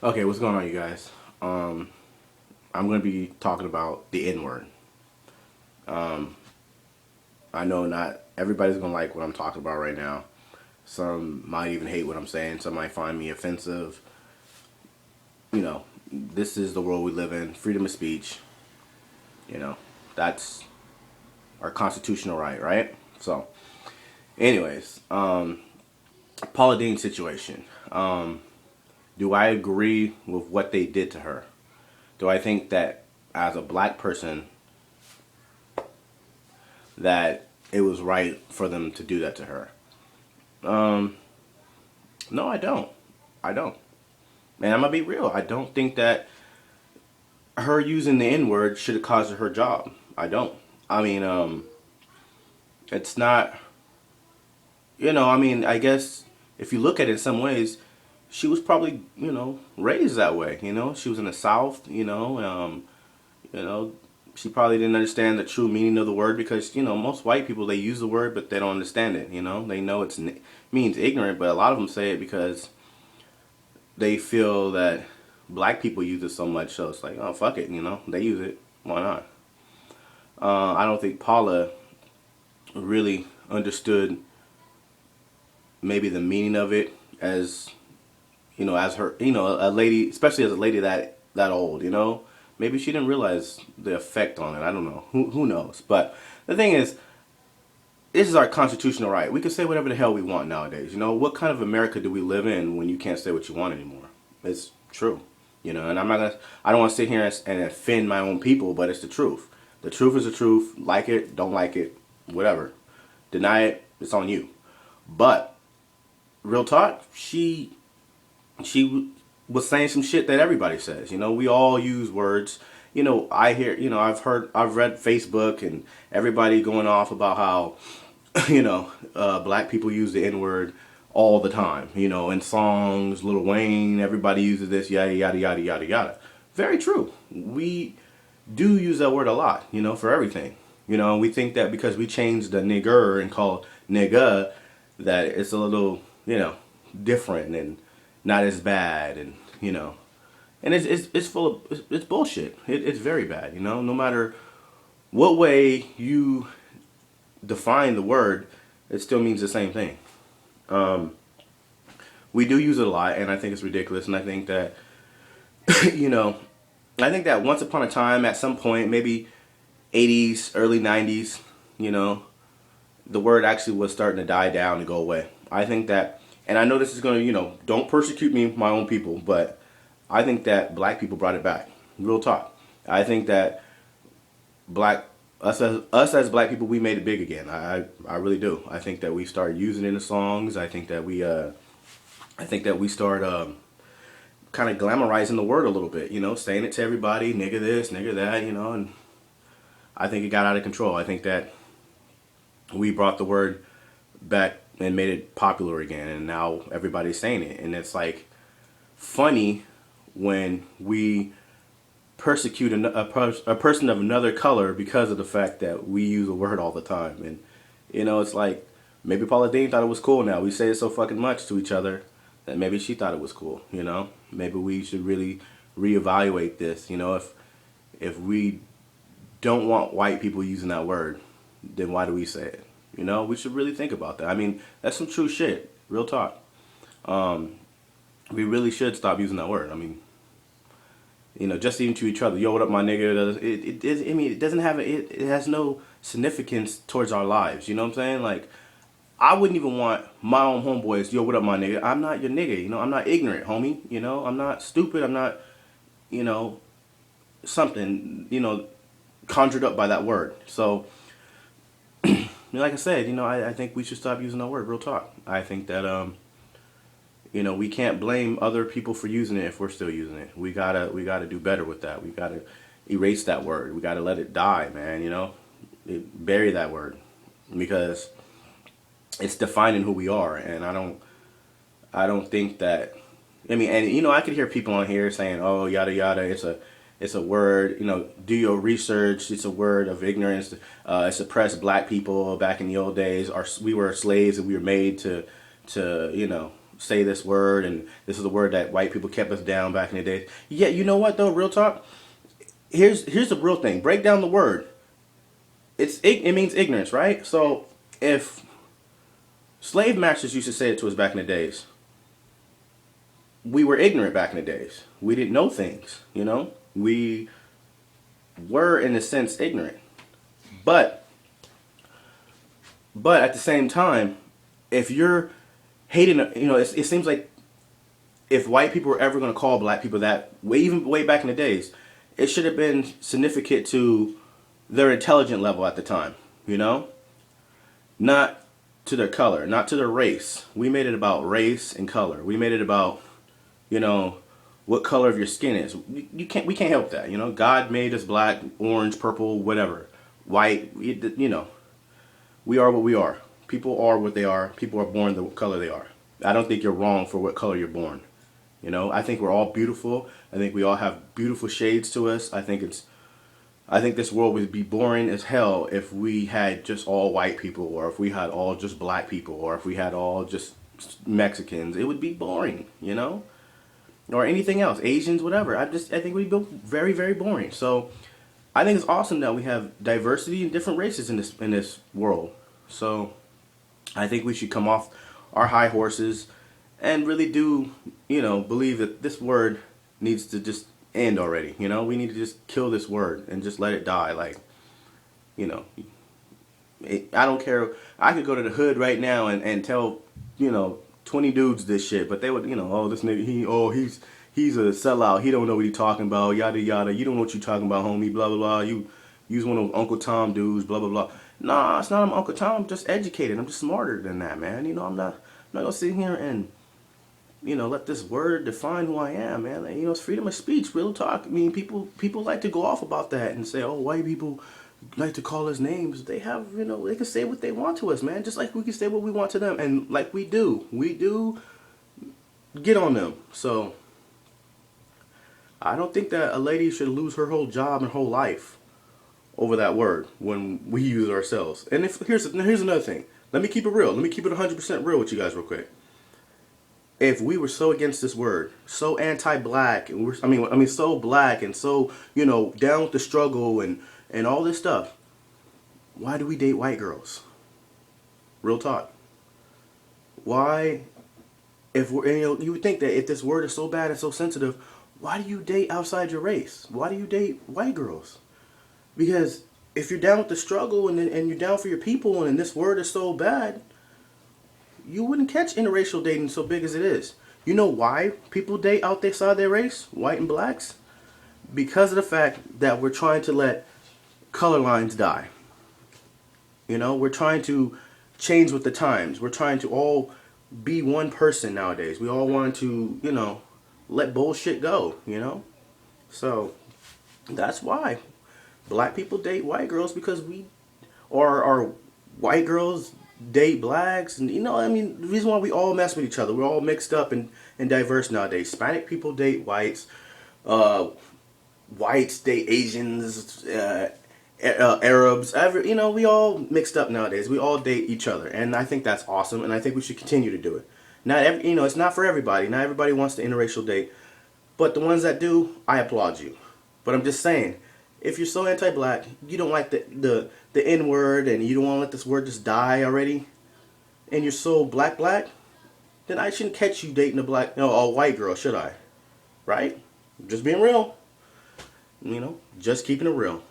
Okay, what's going on, you guys? I'm going to be talking about the N word. I know not everybody's going to like what I'm talking about right now. Some might even hate what I'm saying. Some might find me offensive. You know, this is the world we live in. Freedom of speech. You know, that's our constitutional right, right? So, anyways, Paula Deen situation. Do I agree with what they did to her? Do I think that as a black person that it was right for them to do that to her? No, I don't. I don't. And I'm gonna be real. I don't think that her using the N word should have caused her her job. I don't. I mean, it's not. I mean, I guess if you look at it in some ways, she was probably raised that way. She was in the South. You know, she probably didn't understand the true meaning of the word because most white people they use the word but they don't understand it. They know means ignorant, but a lot of them say it because they feel that black people use it so much, so it's like, oh, fuck it, they use it, why not? I don't think Paula really understood maybe the meaning of it as as her, a lady, especially as a lady that old, maybe she didn't realize the effect on it. I don't know, who knows. But the thing is, this is our constitutional right. We can say whatever the hell we want nowadays. What kind of America do we live in when you can't say what you want anymore? It's true. And I don't want to sit here and offend my own people, but it's the truth. The truth is the truth. Like it, don't like it, whatever. Deny it, it's on you. But real talk, she was saying some shit that everybody says. We all use words. I hear, I've read Facebook and everybody going off about how, black people use the N word all the time. In songs, Lil Wayne, everybody uses this, yada, yada, yada, yada, yada. Very true. We do use that word a lot, for everything. We think that because we changed the nigger and call nigga, that it's a little, different and not as bad, and and it's full of it's bullshit. It's very bad. No matter what way you define the word, it still means the same thing. We do use it a lot, and I think it's ridiculous. And I think that you know, I think that once upon a time, at some point, maybe 80s, early 90s, the word actually was starting to die down and go away. I think that, and I know this is going to, don't persecute me, my own people, but I think that black people brought it back. Real talk. I think that black us as black people, we made it big again. I really do. I think that we started using it in the songs. I think that we start kind of glamorizing the word a little bit. Saying it to everybody, nigga this, nigga that. And I think it got out of control. I think that we brought the word back and made it popular again, and now everybody's saying it, and it's like funny when we persecute a person of another color because of the fact that we use a word all the time. And it's like maybe Paula Deen thought it was cool. Now we say it so fucking much to each other that maybe she thought it was cool. Maybe we should really reevaluate this. If we don't want white people using that word, then why do we say it? We should really think about that. I mean, that's some true shit. Real talk. We really should stop using that word. I mean, just even to each other. Yo, what up, my nigga? I mean, it doesn't have it has no significance towards our lives. You know what I'm saying? Like, I wouldn't even want my own homeboys. Yo, what up, my nigga? I'm not your nigga. I'm not ignorant, homie. I'm not stupid. I'm not, you know, something, conjured up by that word. So, like I said, I think we should stop using that word. Real talk. I think that we can't blame other people for using it if we're still using it. We gotta do better with that. We gotta erase that word. We gotta let it die, man. Bury that word because it's defining who we are. And I don't think that. I mean, and I could hear people on here saying, "Oh, yada yada." It's a word. Do your research. It's a word of ignorance. It suppressed black people back in the old days. We were slaves and we were made to say this word, and this is the word that white people kept us down back in the day. Yeah, you know what though? Real talk. Here's the real thing. Break down the word. It means ignorance, right? So if slave masters used to say it to us back in the days, we were ignorant back in the days. We didn't know things, you know? We were in a sense ignorant. But at the same time, if you're hating, you know, it seems like if white people were ever going to call black people that, even way back in the days, it should have been significant to their intelligent level at the time, you know? Not to their color, not to their race. We made it about race and color. We made it about, you know, what color of your skin is. We can't help that, you know? God made us black, orange, purple, whatever. White, you know. We are what we are. People are what they are. People are born the color they are. I don't think you're wrong for what color you're born. You know, I think we're all beautiful. I think we all have beautiful shades to us. I think this world would be boring as hell if we had just all white people, or if we had all just black people, or if we had all just Mexicans. It would be boring, you know? Or anything else, Asians, whatever. I think we'd be very, very boring. So I think it's awesome that we have diversity and different races in this world. So I think we should come off our high horses and really do, you know, believe that this word needs to just end already. You know, we need to just kill this word and just let it die. Like, you know, I don't care. I could go to the hood right now and tell, you know, 20 dudes this shit, but they would, you know, oh, this nigga, he's a sellout. He don't know what he talking about. Yada yada. You don't know what you talking about, homie. Blah blah blah. You's one of those Uncle Tom dudes. Blah blah blah. Nah, it's not. I'm Uncle Tom. I'm just educated. I'm just smarter than that, man. You know, I'm not gonna sit here and, you know, let this word define who I am, man. You know, it's freedom of speech, real talk. I mean, people like to go off about that and say, oh, white people like to call us names. They have, you know, they can say what they want to us, man. Just like we can say what we want to them, and like we do get on them. So I don't think that a lady should lose her whole job and whole life over that word when we use it ourselves. And here's another thing. Let me keep it real. Let me keep it 100% real with you guys real quick. If we were so against this word, so anti-black, and I mean so black and so, you know, down with the struggle and all this stuff, why do we date white girls? Real talk. Why, if we're, you know, you would think that if this word is so bad and so sensitive, why do you date outside your race? Why do you date white girls? Because if you're down with the struggle and you're down for your people and this word is so bad, you wouldn't catch interracial dating so big as it is. You know why people date outside their race, white and blacks? Because of the fact that we're trying to let color lines die. You know, we're trying to change with the times. We're trying to all be one person nowadays. We all want to, you know, let bullshit go, you know? So that's why black people date white girls, because or white girls date blacks, and, you know, I mean, the reason why we all mess with each other, we're all mixed up and diverse nowadays. Hispanic people date whites, whites date Asians, Arabs, you know, we all mixed up nowadays. We all date each other, and I think that's awesome, and I think we should continue to do it. You know, it's not for everybody. Not everybody wants to interracial date, but the ones that do, I applaud you. But I'm just saying, if you're so anti-black, you don't like the N-word, and you don't want to let this word just die already, and you're so black, then I shouldn't catch you dating a white girl, should I? Right? Just being real. You know, just keeping it real.